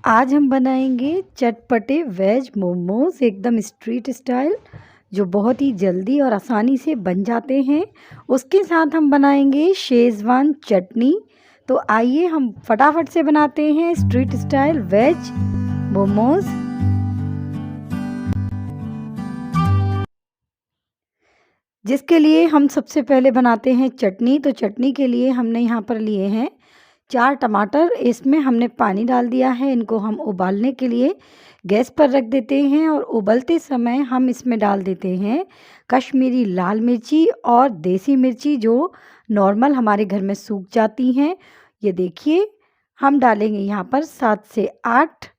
आज हम बनाएंगे चटपटे वेज मोमोज एकदम स्ट्रीट स्टाइल, जो बहुत ही जल्दी और आसानी से बन जाते हैं। उसके साथ हम बनाएंगे शेज़वान चटनी। तो आइए हम फटाफट से बनाते हैं स्ट्रीट स्टाइल वेज मोमोज। जिसके लिए हम सबसे पहले बनाते हैं चटनी। तो चटनी के लिए हमने यहाँ पर लिए हैं 4 टमाटर। इसमें हमने पानी डाल दिया है, इनको हम उबालने के लिए गैस पर रख देते हैं। और उबलते समय हम इसमें डाल देते हैं कश्मीरी लाल मिर्ची और देसी मिर्ची, जो नॉर्मल हमारे घर में सूख जाती हैं। ये देखिए, हम डालेंगे यहाँ पर 7 से 8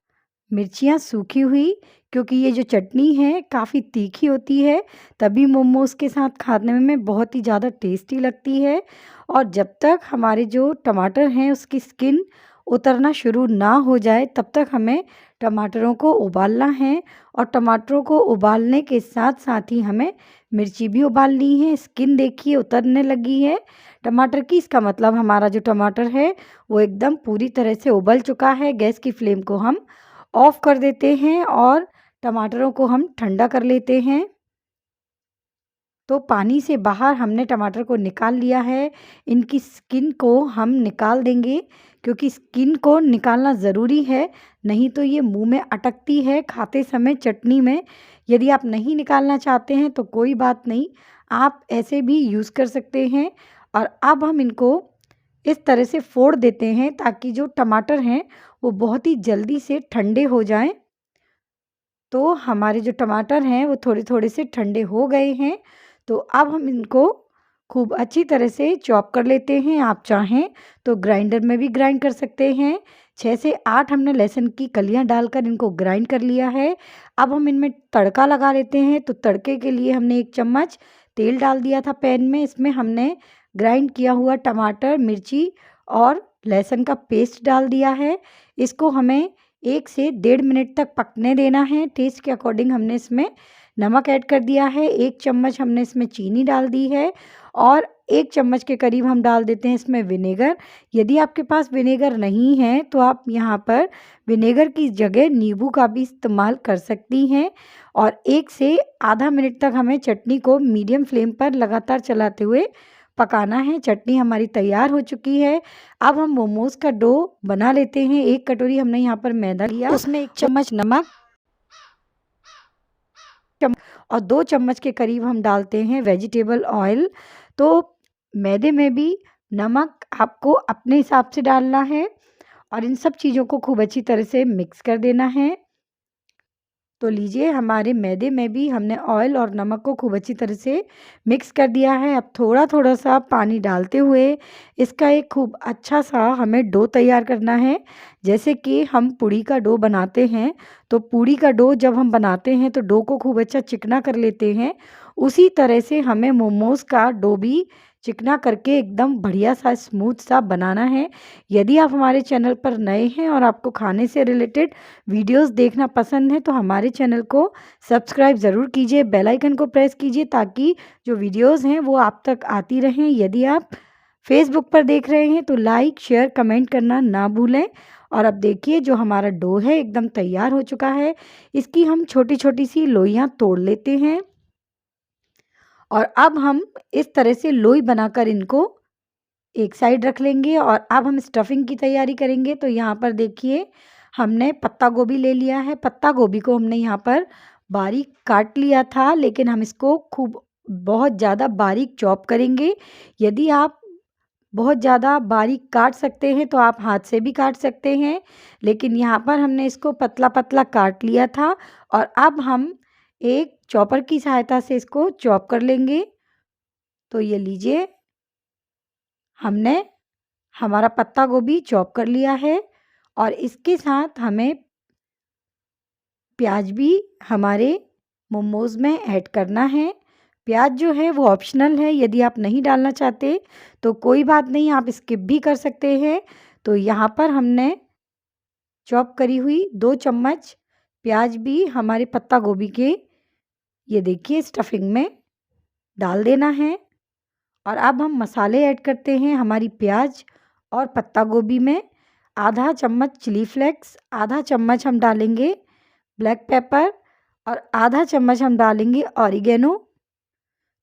मिर्चियाँ सूखी हुई, क्योंकि ये जो चटनी है काफ़ी तीखी होती है, तभी मोमोज़ के साथ खाने में बहुत ही ज़्यादा टेस्टी लगती है। और जब तक हमारे जो टमाटर हैं उसकी स्किन उतरना शुरू ना हो जाए, तब तक हमें टमाटरों को उबालना है। और टमाटरों को उबालने के साथ साथ ही हमें मिर्ची भी उबालनी है। स्किन देखिए उतरने लगी है टमाटर की, इसका मतलब हमारा जो टमाटर है वो एकदम पूरी तरह से उबल चुका है। गैस की फ्लेम को हम ऑफ कर देते हैं और टमाटरों को हम ठंडा कर लेते हैं। तो पानी से बाहर हमने टमाटर को निकाल लिया है। इनकी स्किन को हम निकाल देंगे, क्योंकि स्किन को निकालना ज़रूरी है, नहीं तो ये मुंह में अटकती है खाते समय चटनी में। यदि आप नहीं निकालना चाहते हैं तो कोई बात नहीं, आप ऐसे भी यूज़ कर सकते हैं। और अब हम इनको इस तरह से फोड़ देते हैं ताकि जो टमाटर हैं वो बहुत ही जल्दी से ठंडे हो जाएं। तो हमारे जो टमाटर हैं वो थोड़े थोड़े से ठंडे हो गए हैं। तो अब हम इनको खूब अच्छी तरह से चॉप कर लेते हैं। आप चाहें तो ग्राइंडर में भी ग्राइंड कर सकते हैं। 6 से 8 हमने लहसुन की कलियां डालकर इनको ग्राइंड कर लिया है। अब हम इनमें तड़का लगा लेते हैं। तो तड़के के लिए हमने 1 चम्मच तेल डाल दिया था पैन में। इसमें हमने ग्राइंड किया हुआ टमाटर, मिर्ची और लहसुन का पेस्ट डाल दिया है। इसको हमें 1 से 1.5 मिनट तक पकने देना है। टेस्ट के अकॉर्डिंग हमने इसमें नमक ऐड कर दिया है। 1 चम्मच हमने इसमें चीनी डाल दी है और 1 चम्मच के करीब हम डाल देते हैं इसमें विनेगर। यदि आपके पास विनेगर नहीं है तो आप यहाँ पर विनेगर की जगह नींबू का भी इस्तेमाल कर सकती हैं। और 1 से आधा मिनट तक हमें चटनी को मीडियम फ्लेम पर लगातार चलाते हुए पकाना है। चटनी हमारी तैयार हो चुकी है। अब हम मोमोज़ का डो बना लेते हैं। 1 कटोरी हमने यहाँ पर मैदा लिया, उसमें 1 चम्मच नमक और 2 चम्मच के करीब हम डालते हैं वेजिटेबल ऑयल। तो मैदे में भी नमक आपको अपने हिसाब से डालना है और इन सब चीज़ों को खूब अच्छी तरह से मिक्स कर देना है। तो लीजिए, हमारे मैदे में भी हमने ऑयल और नमक को खूब अच्छी तरह से मिक्स कर दिया है। अब थोड़ा थोड़ा सा पानी डालते हुए इसका एक खूब अच्छा सा हमें डो तैयार करना है। जैसे कि हम पूड़ी का डो बनाते हैं, तो पूड़ी का डो जब हम बनाते हैं तो डो को खूब अच्छा चिकना कर लेते हैं। उसी तरह से हमें मोमोज़ का डो भी चिकना करके एकदम बढ़िया सा स्मूथ सा बनाना है। यदि आप हमारे चैनल पर नए हैं और आपको खाने से रिलेटेड वीडियोस देखना पसंद है तो हमारे चैनल को सब्सक्राइब ज़रूर कीजिए, बेल आइकन को प्रेस कीजिए, ताकि जो वीडियोस हैं वो आप तक आती रहें। यदि आप फेसबुक पर देख रहे हैं तो लाइक, शेयर, कमेंट करना ना भूलें। और अब देखिए, जो हमारा डो है एकदम तैयार हो चुका है। इसकी हम छोटी छोटी सी लोइयाँ तोड़ लेते हैं और अब हम इस तरह से लोई बनाकर इनको एक साइड रख लेंगे। और अब हम स्टफिंग की तैयारी करेंगे। तो यहाँ पर देखिए, हमने पत्ता गोभी ले लिया है। पत्ता गोभी को हमने यहाँ पर बारीक काट लिया था, लेकिन हम इसको खूब बहुत ज़्यादा बारीक चॉप करेंगे। यदि आप बहुत ज़्यादा बारीक काट सकते हैं तो आप हाथ से भी काट सकते हैं, लेकिन यहाँ पर हमने इसको पतला पतला काट लिया था। और अब हम एक चॉपर की सहायता से इसको चॉप कर लेंगे। तो ये लीजिए, हमने हमारा पत्ता गोभी चॉप कर लिया है और इसके साथ हमें प्याज भी हमारे मोमोज़ में ऐड करना है। प्याज जो है वो ऑप्शनल है, यदि आप नहीं डालना चाहते तो कोई बात नहीं, आप स्किप भी कर सकते हैं। तो यहाँ पर हमने चॉप करी हुई 2 चम्मच प्याज भी हमारे पत्ता गोभी के, ये देखिए, स्टफिंग में डाल देना है। और अब हम मसाले ऐड करते हैं हमारी प्याज और पत्ता गोभी में। आधा चम्मच चिली फ्लेक्स, आधा चम्मच हम डालेंगे ब्लैक पेपर और आधा चम्मच हम डालेंगे ऑरिगेनो।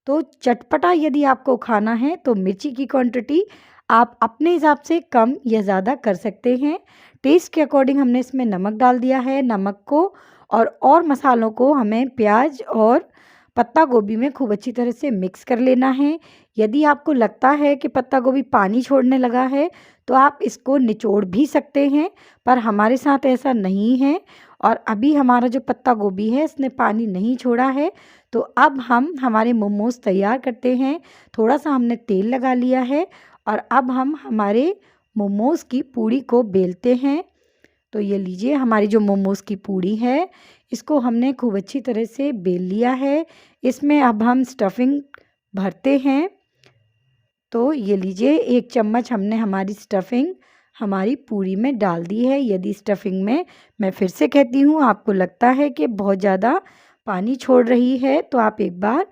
तो चटपटा यदि आपको खाना है तो मिर्ची की क्वांटिटी आप अपने हिसाब से कम या ज़्यादा कर सकते हैं। टेस्ट के अकॉर्डिंग हमने इसमें नमक डाल दिया है। नमक को और मसालों को हमें प्याज और पत्ता गोभी में खूब अच्छी तरह से मिक्स कर लेना है। यदि आपको लगता है कि पत्ता गोभी पानी छोड़ने लगा है तो आप इसको निचोड़ भी सकते हैं, पर हमारे साथ ऐसा नहीं है और अभी हमारा जो पत्ता गोभी है इसने पानी नहीं छोड़ा है। तो अब हम हमारे मोमोज़ तैयार करते हैं। थोड़ा सा हमने तेल लगा लिया है और अब हम हमारे मोमोज़ की पूड़ी को बेलते हैं। तो ये लीजिए, हमारी जो मोमोज़ की पूड़ी है इसको हमने खूब अच्छी तरह से बेल लिया है। इसमें अब हम स्टफिंग भरते हैं। तो ये लीजिए, 1 चम्मच हमने हमारी स्टफिंग हमारी पूरी में डाल दी है। यदि स्टफिंग में, मैं फिर से कहती हूँ, आपको लगता है कि बहुत ज़्यादा पानी छोड़ रही है तो आप एक बार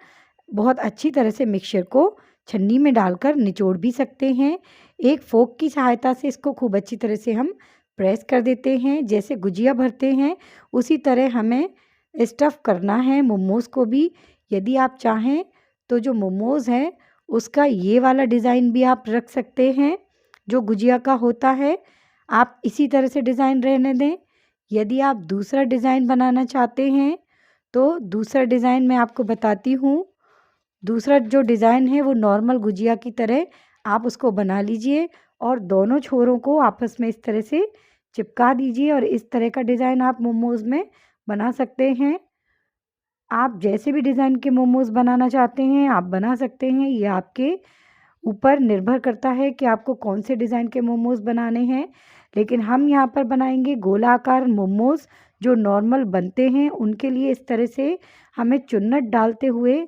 बहुत अच्छी तरह से मिक्सचर को छन्नी में डालकर निचोड़ भी सकते हैं। एक फ़ोर्क की सहायता से इसको खूब अच्छी तरह से हम प्रेस कर देते हैं। जैसे गुजिया भरते हैं उसी तरह हमें स्टफ़ करना है मोमोज़ को भी। यदि आप चाहें तो जो मोमोज़ है उसका ये वाला डिज़ाइन भी आप रख सकते हैं जो गुजिया का होता है। आप इसी तरह से डिज़ाइन रहने दें। यदि आप दूसरा डिज़ाइन बनाना चाहते हैं तो दूसरा डिज़ाइन मैं आपको बताती हूँ। दूसरा जो डिज़ाइन है वो नॉर्मल गुजिया की तरह आप उसको बना लीजिए और दोनों छोरों को आपस में इस तरह से चिपका दीजिए और इस तरह का डिज़ाइन आप मोमोज़ में बना सकते हैं। आप जैसे भी डिज़ाइन के मोमोज़ बनाना चाहते हैं आप बना सकते हैं। ये आपके ऊपर निर्भर करता है कि आपको कौन से डिज़ाइन के मोमोज़ बनाने हैं। लेकिन हम यहाँ पर बनाएंगे गोलाकार मोमोज़ जो नॉर्मल बनते हैं उनके लिए। इस तरह से हमें चुन्नट डालते हुए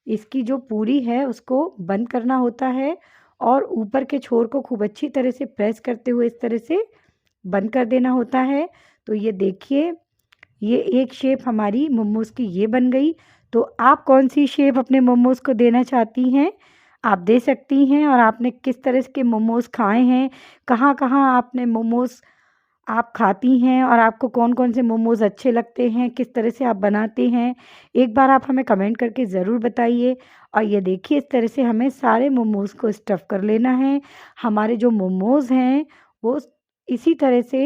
इसकी जो पूरी है उसको बंद करना होता है और ऊपर के छोर को खूब अच्छी तरह से प्रेस करते हुए इस तरह से बंद कर देना होता है। तो ये देखिए, ये एक शेप हमारी मोमोज़ की ये बन गई। तो आप कौन सी शेप अपने मोमोज़ को देना चाहती हैं आप दे सकती हैं। और आपने किस तरह के मोमोज़ खाए हैं, कहाँ-कहाँ आपने मोमोज़ आप खाती हैं और आपको कौन-कौन से मोमोज़ अच्छे लगते हैं, किस तरह से आप बनाते हैं, एक बार आप हमें कमेंट करके ज़रूर बताइए। और ये देखिए, इस तरह से हमें सारे मोमोज़ को स्टफ़ कर लेना है। हमारे जो मोमोज़ हैं वो इसी तरह से,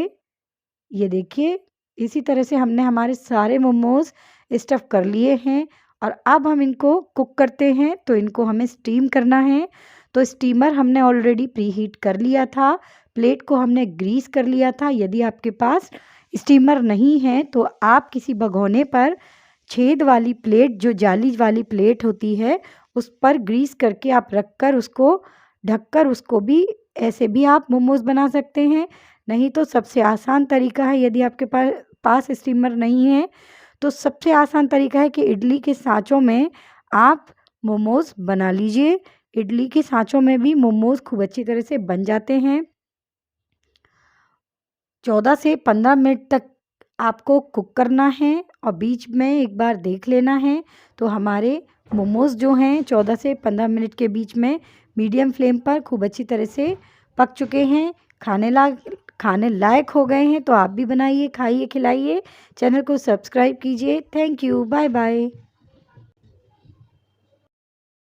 ये देखिए, इसी तरह से हमने हमारे सारे मोमोज़ स्टफ़ कर लिए हैं और अब हम इनको कुक करते हैं। तो इनको हमें स्टीम करना है। तो स्टीमर हमने ऑलरेडी प्रीहीट कर लिया था। प्लेट को हमने ग्रीस कर लिया था। यदि आपके पास स्टीमर नहीं है तो आप किसी भगोने पर छेद वाली प्लेट, जो जाली वाली प्लेट होती है, उस पर ग्रीस करके आप रख कर उसको ढककर उसको भी ऐसे भी आप मोमोज़ बना सकते हैं। नहीं तो सबसे आसान तरीका है, यदि आपके पास स्टीमर नहीं है तो सबसे आसान तरीका है कि इडली के सांचों में आप मोमोज़ बना लीजिए। इडली के सांचों में भी मोमोज़ खूब अच्छी तरह से बन जाते हैं। 14 से 15 मिनट तक आपको कुक करना है और बीच में एक बार देख लेना है। तो हमारे मोमोज़ जो हैं 14 से 15 मिनट के बीच में मीडियम फ्लेम पर खूब अच्छी तरह से पक चुके हैं, खाने लायक हो गए हैं। तो आप भी बनाइए, खाइए, खिलाइए। चैनल को सब्सक्राइब कीजिए। Thank you, bye bye.